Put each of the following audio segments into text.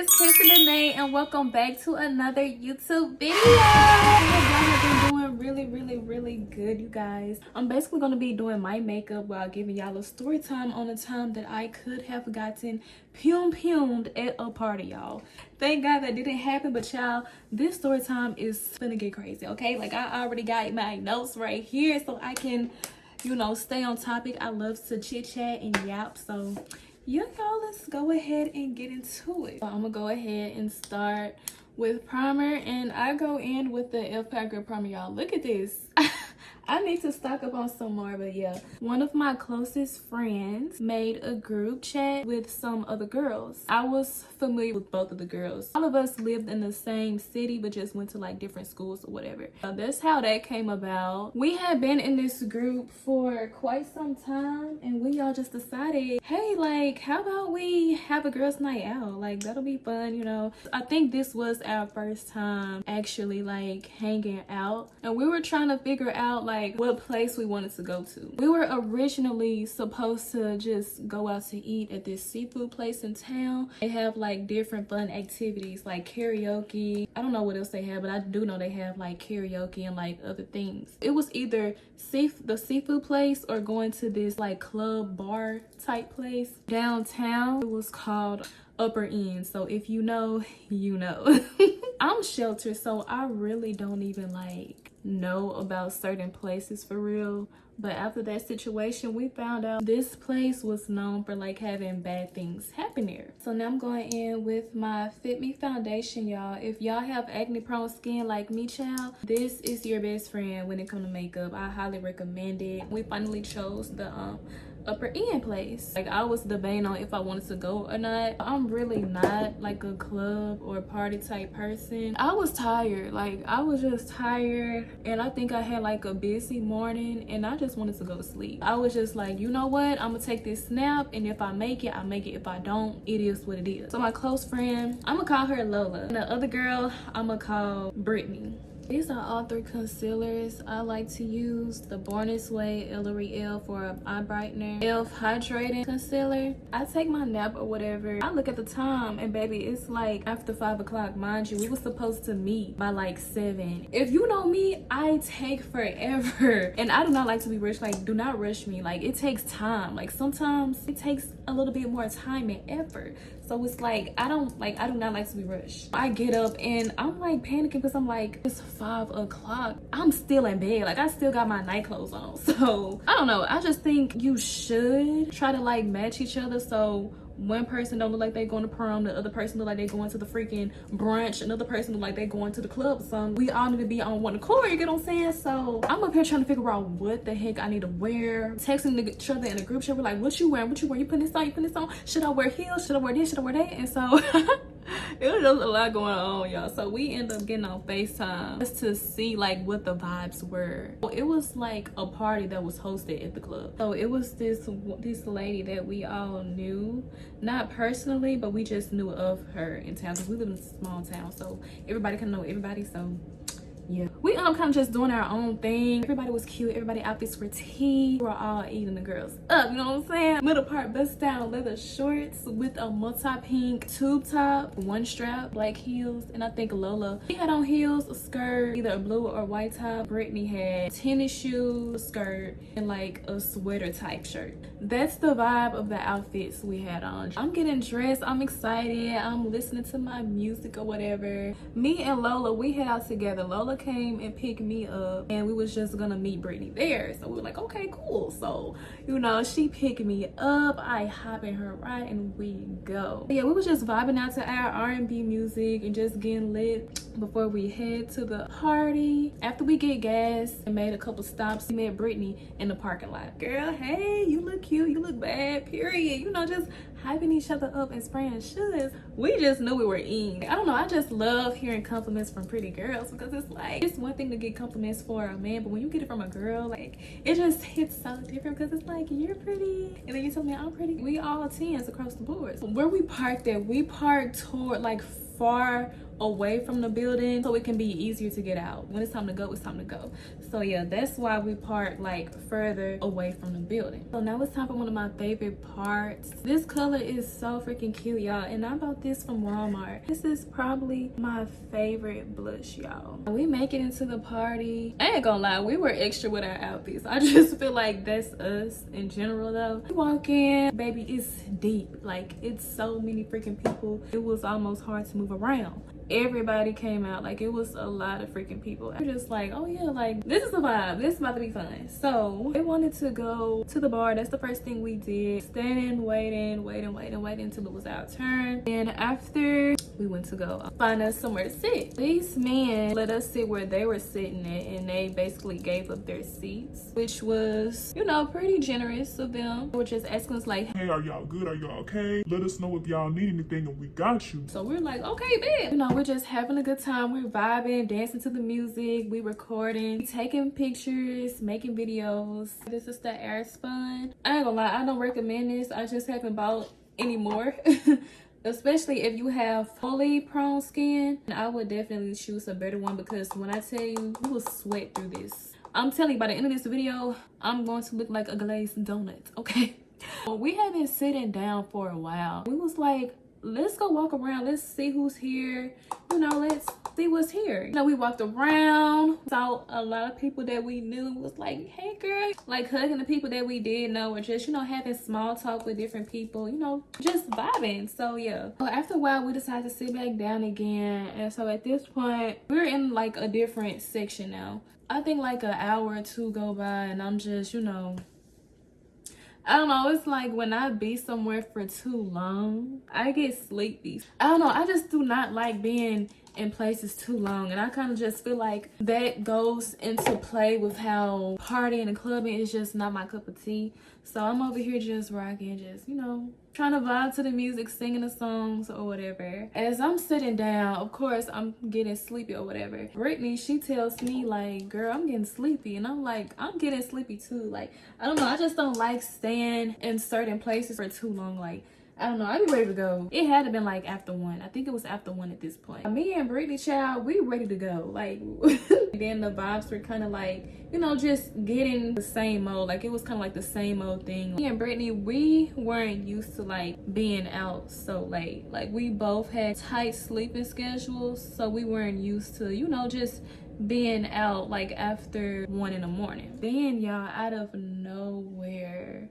it's Kissin and welcome back to another YouTube video. I hope y'all have been doing really good, you guys. I'm basically going to be doing my makeup while giving y'all a story time on a time that I could have gotten pumed at a party, y'all. Thank God that didn't happen, but y'all, this story time is gonna get crazy, okay? Like, I already got my notes right here so I can, you know, stay on topic. I love to chit chat and yap, so yeah, y'all, let's go ahead and get into it. So I'm gonna go ahead and start with primer, and I go in with the Elf Girl primer, y'all. Look at this. I need to stock up on some more, but yeah. One of my closest friends made a group chat with some other girls. I was familiar with both of the girls. All of us lived in the same city, but just went to like different schools or whatever. That's how that came about. We had been in this group for quite some time, and we all just decided, hey, like, how about we have a girls' night out? Like, that'll be fun, you know? I think this was our first time actually like hanging out, and we were trying to figure out like what place we wanted to go to. We were originally supposed to just go out to eat at this seafood place in town. They have like different fun activities like karaoke. I don't know what else they have, but I do know they have like karaoke and like other things. It was either the seafood place or going to this like club bar type place downtown. It was called Upper End, so if you know, you know. I'm sheltered, so I really don't even like know about certain places for real, but after that situation we found out this place was known for like having bad things happen there. So now I'm going in with my Fit Me foundation, y'all. If y'all have acne prone skin like me, child, this is your best friend when it comes to makeup. I highly recommend it. We finally chose the Upper End place. Like, I was debating on if I wanted to go or not. I'm really not like a club or party type person. I was tired, like I was just tired, and I think I had like a busy morning and I just wanted to go to sleep. I was just like, you know what, I'm gonna take this snap, and if I make it, I make it. If I don't, it is what it is. So my close friend, I'm gonna call her Lola, and the other girl I'm gonna call Brittany. These are all three concealers I like to use. The Born This Way L'Oreal for an eye brightener, Elf Hydrating Concealer. I take my nap or whatever. I look at the time, and baby, it's like after 5 o'clock. Mind you, we were supposed to meet by like 7. If you know me, I take forever. And I do not like to be rushed. Like, do not rush me. Like, it takes time. Like, sometimes it takes a little bit more time and effort. So it's like, I do not like to be rushed. I get up and I'm like panicking because I'm like, it's 5 o'clock. I'm still in bed. Like, I still got my night clothes on. So I don't know. I just think you should try to like match each other. So one person don't look like they going to prom, the other person look like they going to the freaking brunch, another person look like they going to the club. So we all need to be on one accord, you get what I'm saying? So I'm up here trying to figure out what the heck I need to wear. Texting each other in a group chat, we're like, what you wearing? What you wearing? You putting this on? You putting this on? Should I wear heels? Should I wear this? Should I wear that? And so it was just a lot going on, y'all. So we ended up getting on FaceTime just to see like what the vibes were. It was like a party that was hosted at the club. So it was this lady that we all knew, not personally, but we just knew of her in town because we live in a small town, so everybody can know everybody. So yeah, we kind of just doing our own thing. Everybody was cute. Everybody outfits were tea. We were all eating the girls up, you know what I'm saying? Middle part bust down leather shorts with a multi-pink tube top, one strap, black heels, and I think Lola, she had on heels, a skirt, either a blue or white top. Brittany had tennis shoes, a skirt, and like a sweater type shirt. That's the vibe of the outfits we had on. I'm getting dressed. I'm excited. I'm listening to my music or whatever. Me and Lola, we head out together. Lola came and picked me up, and we was just gonna meet Brittany there. So we were like, okay, cool. So, you know, she picked me up, I hop in her ride, and we go. Yeah, we was just vibing out to our R&B music and just getting lit before we head to the party. After we get gas and made a couple stops, we met Brittany in the parking lot. Girl, hey, you look cute, you look bad, period. You know, just hyping each other up and spraying shoes. We just knew we were in. I don't know, I just love hearing compliments from pretty girls, because it's like, it's one thing to get compliments for a man, but when you get it from a girl, like, it just hits so different, because it's like, you're pretty, and then you tell me I'm pretty. We all 10s across the board. So where we parked at, we parked toward like far away from the building so it can be easier to get out. When it's time to go, it's time to go. So yeah, that's why we park like further away from the building. So now it's time for one of my favorite parts. This color is so freaking cute, y'all, and I bought this from Walmart. This is probably my favorite blush, y'all. We make it into the party. I ain't gonna lie, we were extra with our outfits. I just feel like that's us in general though. We walk in, baby, it's deep. Like, it's so many freaking people. It was almost hard to move around. Everybody came out. Like, it was a lot of freaking people. We're just like, oh yeah, like, this is the vibe. This is about to be fun. So we wanted to go to the bar. That's the first thing we did. Standing, waiting until it was our turn. And after, we went to go find us somewhere to sit. These men let us sit where they were sitting at, and they basically gave up their seats, which was, you know, pretty generous of them. They were just asking us like, hey, are y'all good? Are y'all okay? Let us know if y'all need anything and we got you. So we're like, okay, bet. You know, we're just having a good time. We're vibing, dancing to the music. We recording, taking pictures, making videos. This is the air spun. I ain't gonna lie, I don't recommend this. I just haven't bought any more. Especially if you have fully prone skin, I would definitely choose a better one, because when I tell you, you will sweat through this. I'm telling you, by the end of this video, I'm going to look like a glazed donut, okay? We have been sitting down for a while. We was like, let's go walk around. Let's see who's here. You know, let's see what's here. You know, we walked around, saw a lot of people that we knew. Was like, hey girl, like hugging the people that we did know, or just, you know, having small talk with different people, you know, just vibing. So yeah. So after a while, we decided to sit back down again. And so at this point, we're in like a different section now. I think like an hour or two go by, and I'm just, you know, I don't know, it's like when I be somewhere for too long, I get sleepy. I don't know, I just do not like being in places too long, and I kind of just feel like that goes into play with how partying and clubbing is just not my cup of tea. So I'm over here just rocking, just, you know, trying to vibe to the music, singing the songs or whatever. As I'm sitting down, of course, I'm getting sleepy or whatever. Brittany, she tells me like, girl, I'm getting sleepy. And I'm like, I'm getting sleepy too. Like, I don't know, I just don't like staying in certain places for too long. Like, I don't know, I'd be ready to go. It had to been like after 1. I think it was after 1 at this point. Me and Brittany, child, we ready to go. Like, then the vibes were kind of like, you know, just getting the same mode. Like, it was kind of like the same old thing. Me and Brittany, we weren't used to like being out so late. Like, we both had tight sleeping schedules, so we weren't used to, you know, just being out like after 1 in the morning. Then y'all, out of nowhere,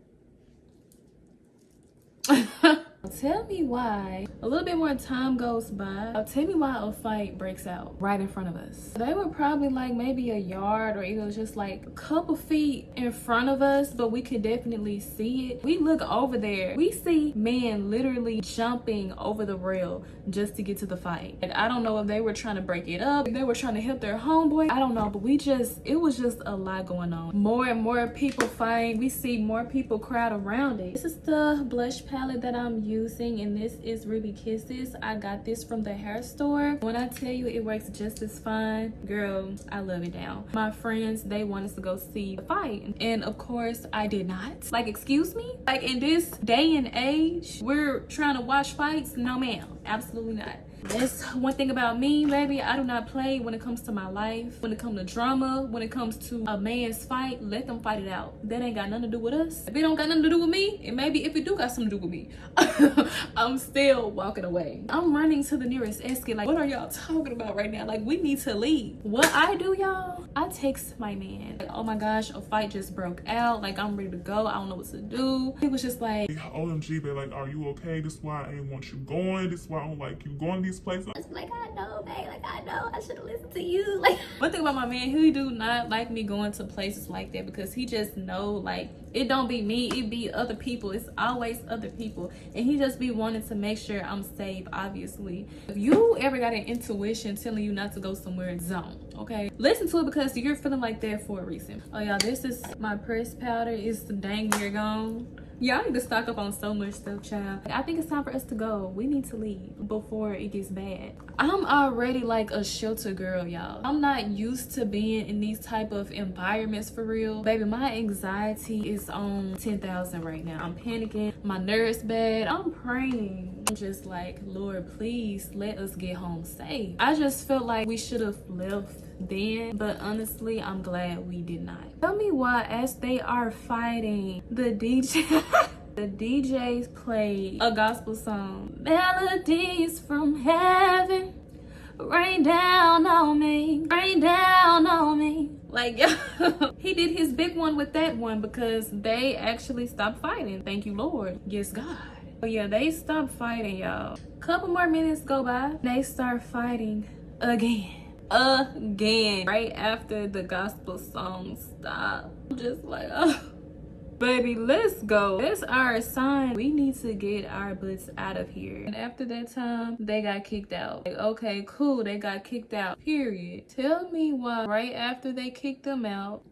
tell me why a little bit more time goes by. Tell me why a fight breaks out right in front of us. They were probably like maybe a yard or either just like a couple feet in front of us, but we could definitely see it. We look over there, we see men literally jumping over the rail just to get to the fight. And I don't know if they were trying to break it up, if they were trying to help their homeboy, I don't know, but it was just a lot going on. More and more people fighting. We see more people crowd around it. This is the blush palette that I'm using, and this is Ruby Kisses. I got this from the hair store. When I tell you it works just as fine, girl, I love it now. My friends, they wanted to go see the fight, and of course I did not. Like, excuse me? Like, in this day and age, we're trying to watch fights? No ma'am, absolutely not. That's one thing about me, baby. I do not play when it comes to my life, when it comes to drama, when it comes to a man's fight. Let them fight it out. That ain't got nothing to do with us. If it don't got nothing to do with me, and maybe if it do got something to do with me, I'm still walking away. I'm running to the nearest exit. Like, what are y'all talking about right now? Like, we need to leave. What I do, y'all, I text my man. Like, oh my gosh, a fight just broke out. Like, I'm ready to go. I don't know what to do. He was just like, OMG, babe, like, are you okay? This is why I ain't want you going. This is why I don't like you going these places. I was like, I know, babe. Like, I know. I should have listened to you. Like, one thing about my man, he do not like me going to places like that, because he just know, like, it don't be me, it be other people. It's always other people, and he just be wanting to make sure I'm safe. Obviously, if you ever got an intuition telling you not to go somewhere, zone, okay, listen to it, because you're feeling like that for a reason. Oh y'all, this is my pressed powder. It's dang near gone. Yeah, I need to stock up on so much stuff, child. I think it's time for us to go. We need to leave before it gets bad. I'm already like a shelter girl, y'all. I'm not used to being in these type of environments for real. Baby, my anxiety is on 10,000 right now. I'm panicking. My nerves bad. I'm praying I'm just like, Lord, please let us get home safe. I just felt like we should have left then, but honestly, I'm glad we did not. Tell me why, as they are fighting, the DJ the DJs played a gospel song. Melodies from heaven, rain down on me, rain down on me. Like, he did his big one with that one because they actually stopped fighting. Thank you, Lord. Yes, God. But yeah, they stopped fighting, y'all. Couple more minutes go by, they start fighting again. Right after the gospel song stopped. I'm just like, oh, baby, let's go. That's our sign. We need to get our butts out of here. And after that time, they got kicked out. Like, okay, cool, they got kicked out, period. Tell me why right after they kicked them out,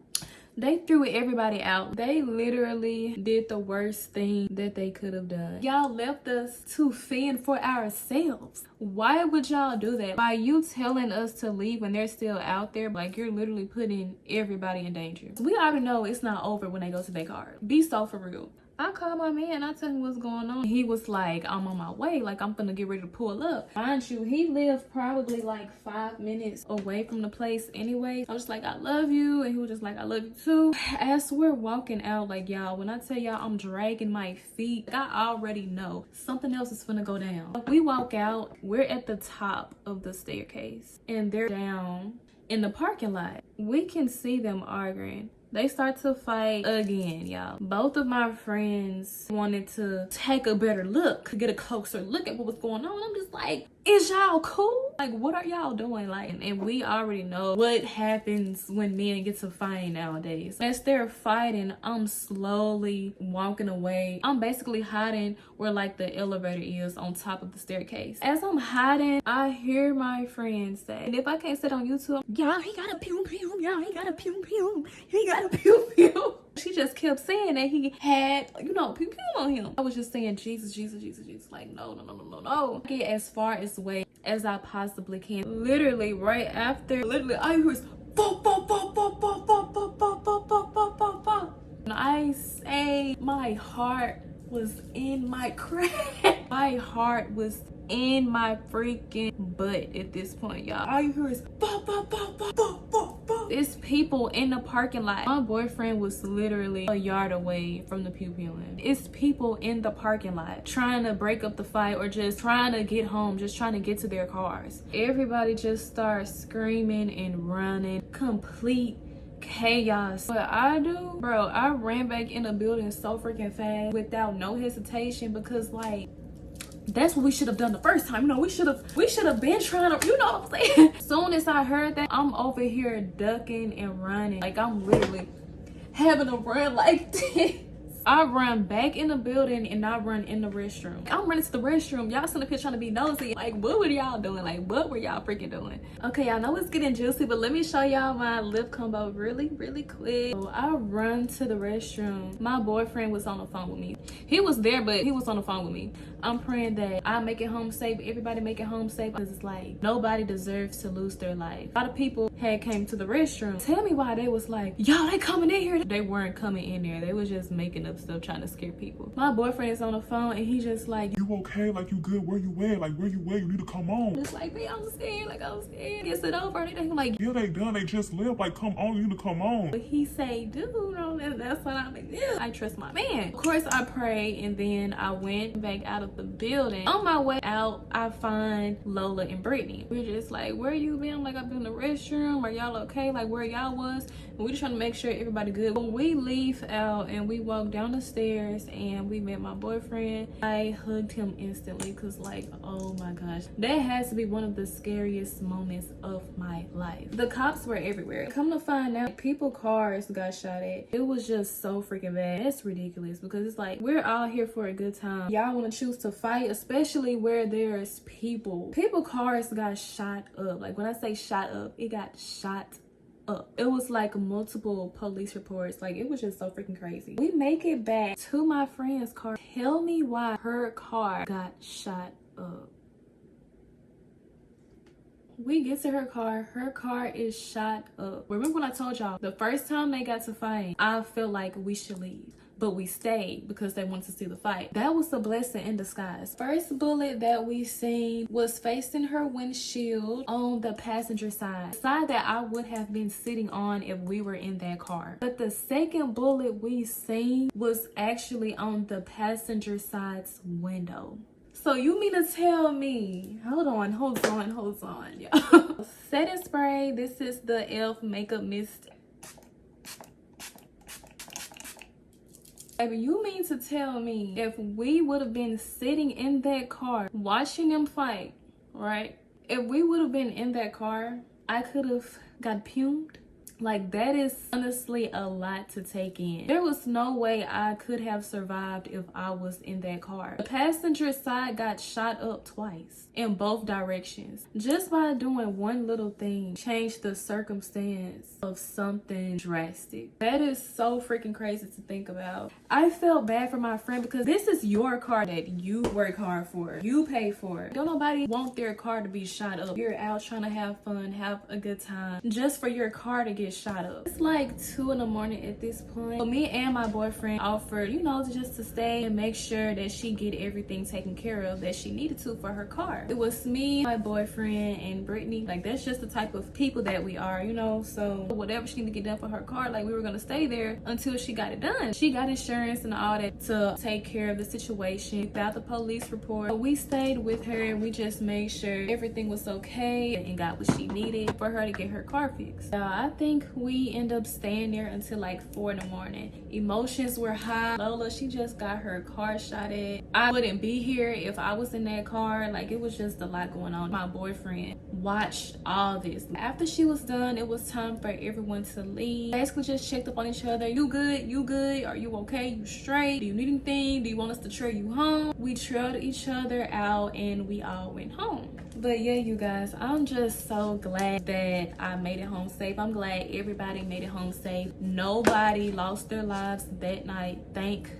they threw everybody out. They literally did the worst thing that they could have done. Y'all left us to fend for ourselves. Why would y'all do that? By you telling us to leave when they're still out there, like, you're literally putting everybody in danger. We already know it's not over when they go to their car. Be so for real. I called my man, I told him what's going on. He was like, I'm on my way, like I'm gonna get ready to pull up. Mind you, he lived probably like 5 minutes away from the place anyway. I was like, I love you, and he was just like, I love you too. As we're walking out, like, y'all, when I tell y'all I'm dragging my feet, I already know something else is gonna go down. We walk out, we're at the top of the staircase, and they're down in the parking lot. We can see them arguing. They start to fight again, y'all. Both of my friends wanted to take a better look, get a closer look at what was going on. I'm just like, is y'all cool? Like, what are y'all doing? Like, and we already know what happens when men get to fighting nowadays. As they're fighting, I'm slowly walking away. I'm basically hiding where like the elevator is on top of the staircase. As I'm hiding, I hear my friends say, and if I can't sit on YouTube, y'all, he got a pew pew, y'all, he got a pew pew, he got a pew pew. She just kept saying that he had, you know, pew pew on him. I was just saying, Jesus, Jesus, Jesus, Jesus. Like, no, no, no, no, no, no. Get as far away as I possibly can. Literally, right after, I heard, when I say my heart was in my crack, my heart was in my freaking butt at this point, y'all. All you hear is it's people in the parking lot. My boyfriend was literally a yard away from the pew-pewing. It's people in the parking lot trying to break up the fight or just trying to get home, just trying to get to their cars. Everybody just starts screaming and running. Complete chaos. What I do, bro, I ran back in the building so freaking fast without no hesitation because, like, that's what we should have done the first time. You know, we should have been trying to, you know what I'm saying? Soon as I heard that, I'm over here ducking and running. Like, I'm literally having to run like this. I run back in the building and I run in the restroom. I'm running to the restroom. Y'all sitting up here trying to be nosy. Like, what were y'all doing? Like, what were y'all freaking doing? Okay, y'all know it's getting juicy, but let me show y'all my lip combo really, really quick. So I run to the restroom. My boyfriend was on the phone with me. He was there, but he was on the phone with me. I'm praying that I make it home safe. Everybody make it home safe. Because it's like, nobody deserves to lose their life. A lot of people had came to the restroom. Tell me why they was like, y'all, they coming in here. They weren't coming in there. They was just making up stuff, trying to scare people. My boyfriend is on the phone and he just like, you okay? Like, you good? Where you at? Like, where you at? You need to come on. Just like, me, I'm scared. Like, I'm scared. Is it over? And they like, yeah, they done. They just left. Like, come on. You need to come on. But he say, dude, no, that's what I'm like, yeah. I trust my man. Of course, I prayed and then I went back out of the building. On my way out, I find Lola and Brittany. We're just like, where you been? Like, I've been in the restroom. Are y'all okay? Like, where y'all was? And we're just trying to make sure everybody good. When we leave out and we walk down the stairs and we met my boyfriend, I hugged him instantly because, like, oh my gosh, that has to be one of the scariest moments of my life. The cops were everywhere. Come to find out, people cars got shot at. It was just so freaking bad. It's ridiculous because it's like, we're all here for a good time. Y'all want to choose to fight, especially where there's people. People cars got shot up. Like, when I say shot up, it got shot up. It was like multiple police reports. Like, it was just so freaking crazy. We make it back to my friend's car. Tell me why her car got shot up. We get to her car is shot up. Remember when I told y'all the first time they got to fight, I felt like we should leave. but we stayed because they wanted to see the fight. That was a blessing in disguise. First bullet that we seen was facing her windshield on the passenger side that I would have been sitting on if we were in that car. But the second bullet we seen was actually on the passenger side's window. So you mean to tell me, hold on, y'all. Setting spray, this is the e.l.f. makeup mist. Baby, you mean to tell me if we would have been sitting in that car watching them fight, right? If we would have been in that car, I could have got pumed. Like, that is honestly a lot to take in. There was no way I could have survived if I was in that car. The passenger side got shot up twice in both directions. Just by doing one little thing changed the circumstance of something drastic. That is so freaking crazy to think about. I felt bad for my friend because this is your car that you work hard for. You pay for it. Don't nobody want their car to be shot up. You're out trying to have fun, have a good time, just for your car to get shot up. It's like 2 in the morning at this point. So me and my boyfriend offered, you know, just to stay and make sure that she get everything taken care of that she needed to for her car. It was me, my boyfriend, and Brittany. Like, that's just the type of people that we are, you know. So whatever she needed to get done for her car, like, we were gonna stay there until she got it done. She got insurance and all that to take care of the situation without the police report. So we stayed with her and we just made sure everything was okay and got what she needed for her to get her car fixed. I think we end up staying there until like 4 in the morning. Emotions were high. Lola, she just got her car shot at. I wouldn't be here if I was in that car. Like, it was just a lot going on. My boyfriend watched all this. After she was done, it was time for everyone to leave. Basically just checked up on each other. You good? You good? Are you okay? You straight? Do you need anything? Do you want us to trail you home? We trailed each other out and we all went home. But yeah, you guys, I'm just so glad that I made it home safe. I'm glad everybody made it home safe. Nobody lost their lives that night. Thank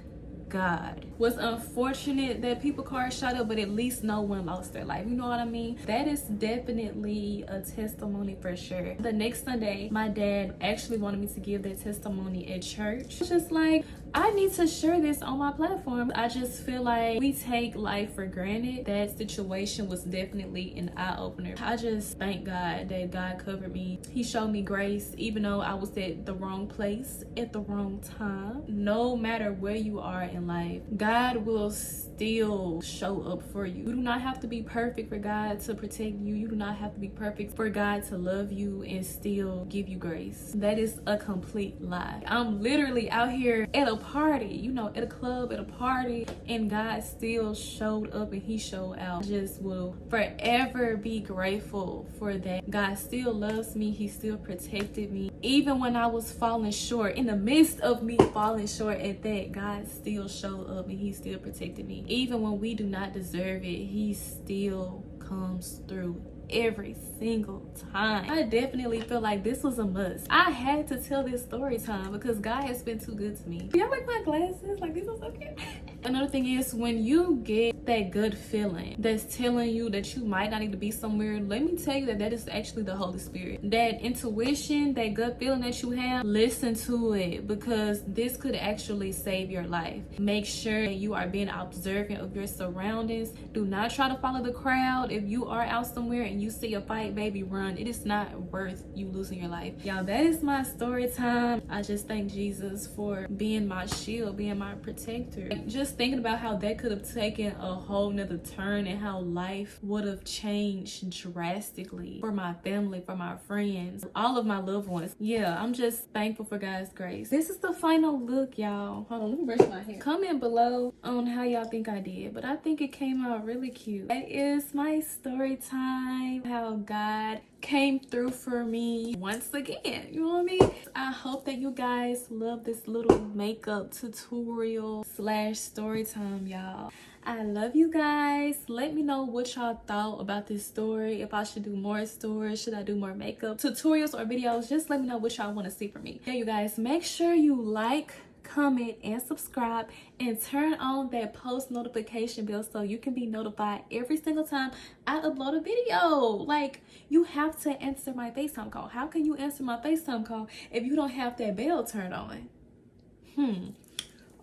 God. Was unfortunate that people cars shot up, but at least no one lost their life. You know what I mean? That is definitely a testimony for sure. The next Sunday, my dad actually wanted me to give that testimony at church. It's just like, I need to share this on my platform. I just feel like we take life for granted. That situation was definitely an eye-opener. I just thank God that God covered me. He showed me grace, even though I was at the wrong place at the wrong time. No matter where you are in life, God will still show up for you. You do not have to be perfect for God to protect you. You do not have to be perfect for God to love you and still give you grace. That is a complete lie. I'm literally out here at a party, you know, at a club, at a party, and God still showed up and he showed out. I just will forever be grateful for that. God still loves me. He still protected me. Even when I was falling short, in the midst of me falling short at that, God still showed up and he still protected me. Even when we do not deserve it, he still comes through every single time. I definitely feel like this was a must. I had to tell this story time because God has been too good to me. Do y'all like my glasses? Like, these are so cute. Another thing is, when you get that good feeling that's telling you that you might not need to be somewhere, let me tell you that that is actually the Holy Spirit. That intuition, that gut feeling that you have, listen to it, because this could actually save your life. Make sure that you are being observant of your surroundings. Do not try to follow the crowd. If you are out somewhere and you see a fight, baby, run. It is not worth you losing your life. Y'all, that is my story time. I just thank Jesus for being my shield, being my protector. Just thinking about how that could have taken a whole nother turn and how life would have changed drastically for my family, for my friends, all of my loved ones. Yeah, I'm just thankful for God's grace. This is the final look, y'all. Hold on, let me brush my hair. Comment below on how y'all think I did, but I think it came out really cute. That is my story time, how God came through for me once again. You know what I mean? I hope that you guys love this little makeup tutorial / story time, y'all. I love you guys. Let me know what y'all thought about this story. If I should do more stories, should I do more makeup tutorials or videos? Just let me know what y'all want to see from me. Yeah, you guys, make sure you like, comment, and subscribe, and turn on that post notification bell so you can be notified every single time I upload a video. Like, you have to answer my FaceTime call. How can you answer my FaceTime call if you don't have that bell turned on?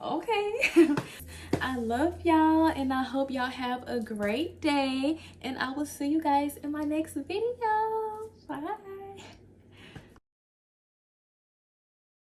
Okay. I love y'all, and I hope y'all have a great day, and I will see you guys in my next video. Bye.